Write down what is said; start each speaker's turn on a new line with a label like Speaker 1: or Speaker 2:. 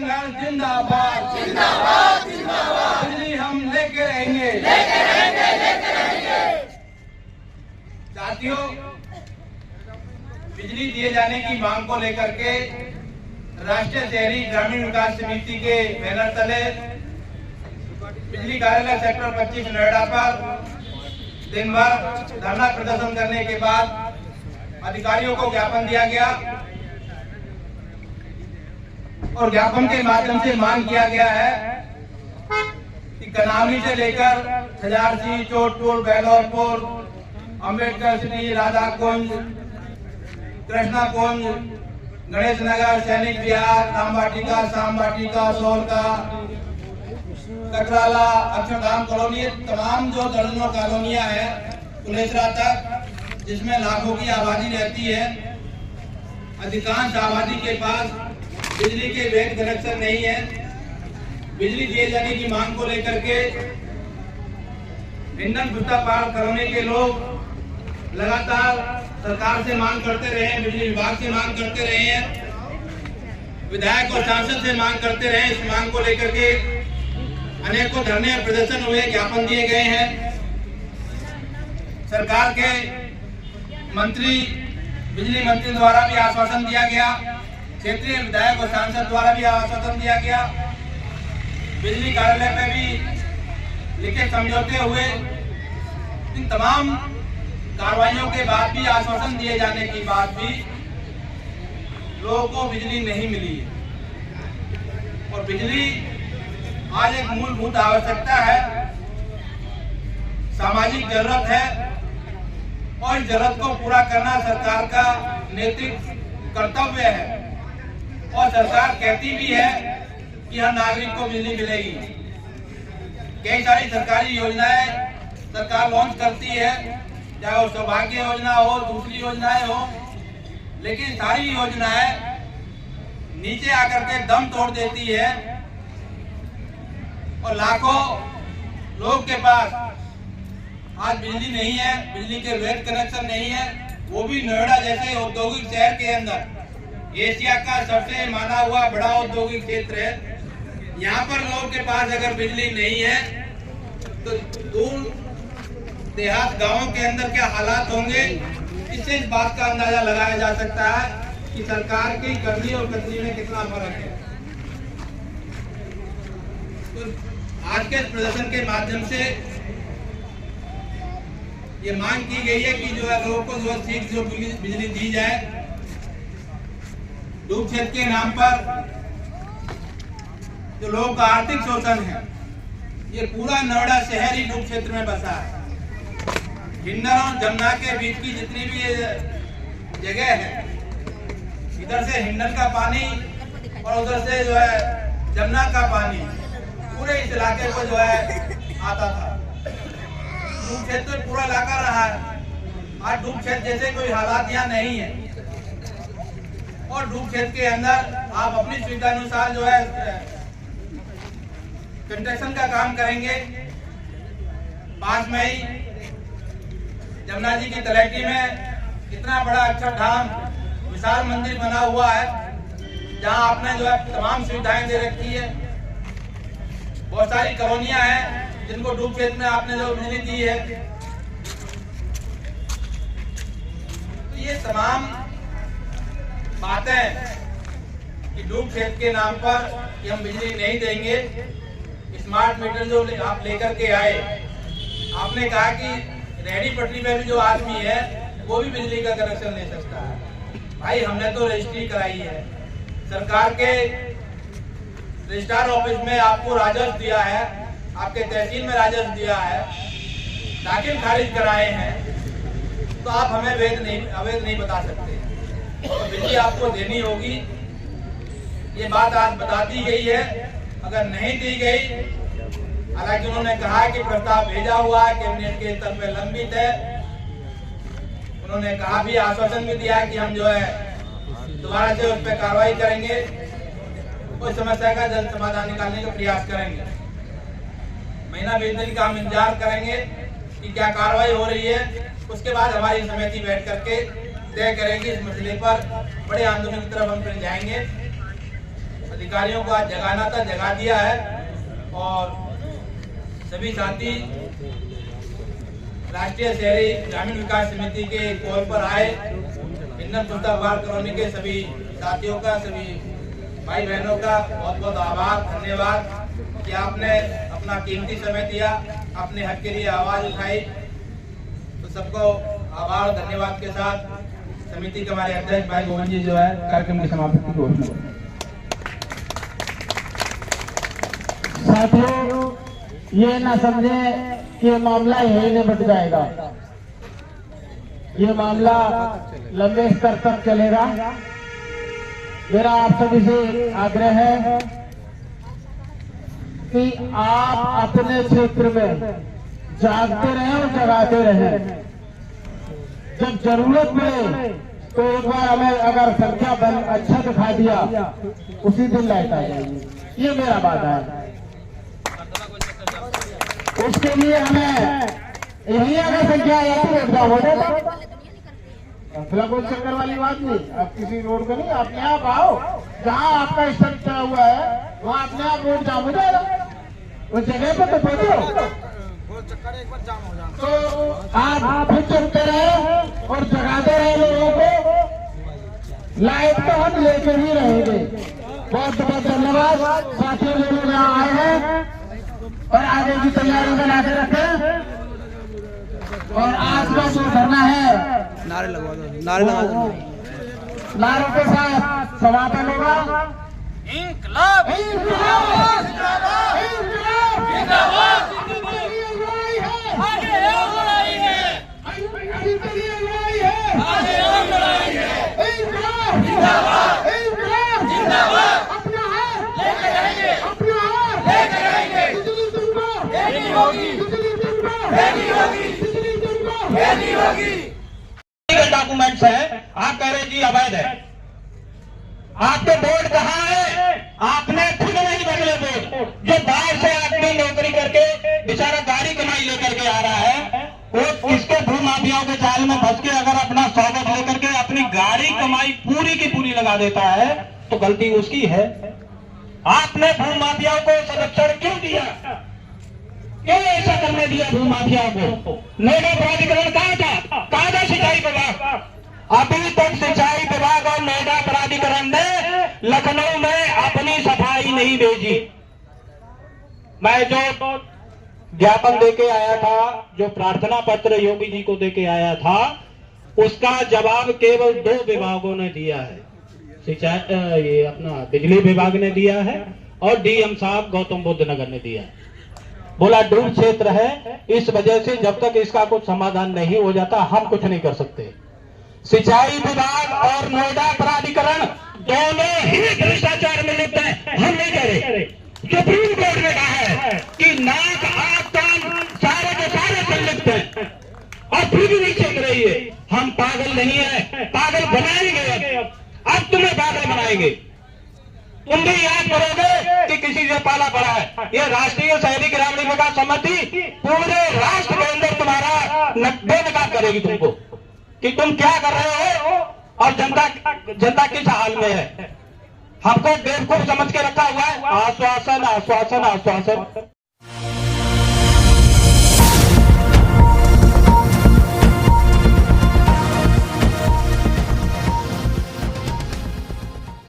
Speaker 1: संघर्ष जिंदाबाद
Speaker 2: जिंदाबाद जिंदाबाद।
Speaker 1: बिजली हम लेके रहेंगे साथियों, बिजली दिए जाने की मांग को लेकर के राष्ट्रीय शहरी ग्रामीण विकास समिति के बैनर तले बिजली कार्यालय सेक्टर 25 नोएडा पर दिन भर धरना प्रदर्शन करने के बाद अधिकारियों को ज्ञापन दिया गया और ज्ञापन के माध्यम से मांग किया गया है कि कनावली से लेकर खजारसी, चोटपुर, बेलोरपुर, अम्बेडकर सिटी, राधा कुंज, कृष्णा कुंज, गणेश नगर, सैनिक विहार, रामवाटिका, शामवाटिका, सोलका, ककराला, अक्षरधाम कॉलोनी, तमाम जो दर्जनों कॉलोनियां हैं कुलेसरा तक, जिसमें लाखों की आबादी रहती है, अधिकांश आबादी के पास बिजली के वैध कनेक्शन नहीं है। बिजली दिए जाने की मांग को लेकर के ईंधन भत्ता पार करने के लोग लगातार सरकार से मांग करते रहे, बिजली विभाग से मांग करते रहे हैं, विधायक और सांसद से मांग करते रहे। इस मांग को लेकर के अनेकों धरने और प्रदर्शन हुए, ज्ञापन दिए गए हैं। सरकार के मंत्री, बिजली मंत्री द्वारा भी आश्वासन दिया गया, क्षेत्रीय विधायक और सांसद द्वारा भी आश्वासन दिया गया, बिजली कार्यालय पे भी लिखे समझौते हुए। इन तमाम कार्रवाइयों के बाद भी, आश्वासन दिए जाने के बाद भी लोगों को बिजली नहीं मिली है। और बिजली आज एक मूलभूत आवश्यकता है, सामाजिक जरूरत है और इस जरूरत को पूरा करना सरकार का नैतिक कर्तव्य है। और सरकार कहती भी है कि हर नागरिक को बिजली मिलेगी। कई सारी सरकारी योजनाएं सरकार लॉन्च करती है, चाहे वो सौभाग्य योजना हो, दूसरी योजनाएं हो, लेकिन सारी योजनाएं नीचे आकर के दम तोड़ देती है और लाखों लोग के पास आज बिजली नहीं है, बिजली के वैध कनेक्शन नहीं है, वो भी नोएडा जैसे औद्योगिक शहर के अंदर, एशिया का सबसे माना हुआ बड़ा औद्योगिक क्षेत्र है। यहाँ पर लोगों के पास अगर बिजली नहीं है तो दूर देहात गांवों के अंदर क्या हालात होंगे, इससे इस बात का अंदाजा लगाया जा सकता है कि सरकार की करनी और कतनी में कितना फर्क है। तो आज के प्रदर्शन के माध्यम से ये मांग की गई है कि जो है लोगों को जो ठीक जो बिजली दी जाए। डूब क्षेत्र के नाम पर जो लोगों का आर्थिक शोषण है, ये पूरा नोएडा शहर ही डूब क्षेत्र में बसा है। हिन्नर और जमुना के बीच की जितनी भी जगह है, इधर से हिन्नर का पानी और उधर से जो है जमुना का पानी पूरे इस इलाके को जो है आता था। डूब क्षेत्र पूरा इलाका रहा है। आज डूब क्षेत्र जैसे कोई हालात यहाँ नहीं है और डूब क्षेत्र के अंदर आप अपनी सुविधा अनुसार जो है कंस्ट्रक्शन का काम करेंगे। पास में ही जमुना जी की तलहटी में इतना बड़ा अक्षरधाम विशाल मंदिर बना हुआ है, जहां आपने जो है तमाम सुविधाएं दे रखी है। बहुत सारी कॉलोनियां हैं जिनको डूब क्षेत्र में आपने जो बिजली दी है। तो ये तमाम बातें कि डूब क्षेत्र के नाम पर कि हम बिजली नहीं देंगे। स्मार्ट मीटर जो आप लेकर के आए, आपने कहा कि रेहड़ी पटरी में भी जो आदमी है वो भी बिजली का कनेक्शन ले सकता है। भाई हमने तो रजिस्ट्री कराई है, सरकार के रजिस्ट्रार ऑफिस में आपको राजस्व दिया है, आपके तहसील में राजस्व दिया है, दाखिल खारिज कराए हैं, तो आप हमें अवैध नहीं बता सकते। तो बिजली आपको देनी होगी, ये बात आज बता दी गई है। अगर नहीं दी गई, हालांकि उन्होंने कहा कि प्रस्ताव भेजा हुआ है, कैबिनेट के स्तर पर लंबित है। उन्होंने कहा भी, आश्वासन भी दिया कि हम जो है दोबारा से उस पर कार्रवाई करेंगे, उस समस्या का जल्द समाधान निकालने का प्रयास करेंगे। महीना 20 दिन का हम इंतजार करेंगे कि क्या कार्रवाई हो रही है। उसके बाद हमारी समिति बैठ करके तय करेगी इस मसले पर। बड़े आंदोलन की तरफ हम फिर जाएंगे। अधिकारियों को आज जगाना था, जगा दिया है। और सभी साथी राष्ट्रीय शहरी ग्रामीण विकास समिति के कॉल पर आए। इंधन सुविधा बहाल कॉलोनी के सभी साथियों का, सभी भाई बहनों का बहुत बहुत आभार, धन्यवाद कि आपने अपना कीमती समय दिया, अपने हक के लिए आवाज उठाई। तो सबको आभार और धन्यवाद के साथ समिति के हमारे अध्यक्ष भाई गोविंद जी जो है कार्यक्रम की समाप्ति की घोषणा करें।
Speaker 3: साथियों, ये ना समझे कि ये मामला यही निपट जाएगा। ये मामला लंबे स्तर तक चलेगा। मेरा आप सभी से आग्रह है कि आप अपने क्षेत्र में जागते रहें और जगाते रहें। जब जरूरत पड़े तो एक बार हमें अगर संख्या बल अच्छा दिखा दिया, उसी दिन लाइट आ जाएगी। ये मेरा वादा है। उसके लिए हमें यही अगर संख्या हो जाता, कोई चक्कर वाली बात नहीं। आप किसी रोड का नहीं, अपने आप आओ, जहाँ आपका स्थल तय हुआ है वहाँ अपने आप रोड जाम हो जाएगा। उस जगह पर तो पहुंचो, तो आप फिर चलते रहे और जगाते रहे लोगों को। लाइट तो हम लेकर ही रहेंगे। बहुत बहुत धन्यवाद साथियों, जो लोग यहाँ आए हैं और आगे की तैयारी बना के रखें। और आज का जो धरना है,
Speaker 2: नारे लगवा दो, नारे लगा दो।
Speaker 3: नारों के साथ समापन होगा।
Speaker 1: इंकलाब
Speaker 3: इंकलाब
Speaker 1: जिंदाबाद जिंदाबाद आगे और लड़ाई है,
Speaker 3: अभी के लिए लड़ाई है,
Speaker 1: आगे और लड़ाई है।
Speaker 3: इंकलाब
Speaker 1: जिंदाबाद
Speaker 3: इंकलाब
Speaker 1: जिंदाबाद
Speaker 3: अपना हाथ
Speaker 1: लेकर रहेंगे,
Speaker 3: अपना हाथ
Speaker 1: लेकर रहेंगे।
Speaker 3: बिजली तुमको
Speaker 1: देनी होगी,
Speaker 3: बिजली तुमको
Speaker 1: देनी होगी,
Speaker 3: बिजली तुमको
Speaker 1: देनी होगी।
Speaker 4: डॉक्यूमेंट्स है, आप कह रहे जी अवैध है। आपके बोर्ड कहाँ है? आपने खुद नहीं बदले बोर्ड। जो बाहर से आदमी नौकरी करके बेचारा गाड़ी कमाई लेकर के आ रहा है, वो किसके भू माफियाओं के जाल में फंस के अगर अपना स्वागत लेकर के अपनी गाड़ी कमाई पूरी की पूरी लगा देता है तो गलती उसकी है। आपने भू माफियाओं को संरक्षण क्यों दिया? क्यों ऐसा करने दिया भू माफियाओं को? नोएडा प्राधिकरण कहाँ था? कहाँ था सिंचाई विभाग? अभी तक सिंचाई विभाग और नोएडा प्राधिकरण ने लखनऊ में अपनी सफाई नहीं भेजी। मैं जो ज्ञापन देके आया था, जो प्रार्थना पत्र योगी जी को देके आया था, उसका जवाब केवल 2 विभागों ने दिया है। सिंचाई ये अपना बिजली विभाग ने दिया है और डीएम साहब गौतम बुद्ध नगर ने दिया है। बोला डूब क्षेत्र है, इस वजह से जब तक इसका कुछ समाधान नहीं हो जाता हम कुछ नहीं कर सकते। सिंचाई विभाग और नोएडा प्राधिकरण दोनों ही भ्रष्टाचार में लिप्त हैं, हम नहीं करे। सुप्रीम कोर्ट ने कहा है कि नाक आंख कान सारे के सारे संलिप्त हैं और फिर भी नहीं चल रही है। हम पागल नहीं है, पागल बनाएंगे। अब तुम्हें पागल बनाएंगे। तुम भी याद करोगे कि किसी से पाला पड़ा है। ये राष्ट्रीय शहरी ग्रामीण विकास समिति पूरे राष्ट्र के अंदर तुम्हारा बेनकाब करेगी तुमको कि तुम क्या कर रहे हो और जनता किस हाल में है। हमको बेवकूफ समझ के रखा हुआ है। आश्वासन आश्वासन आश्वासन।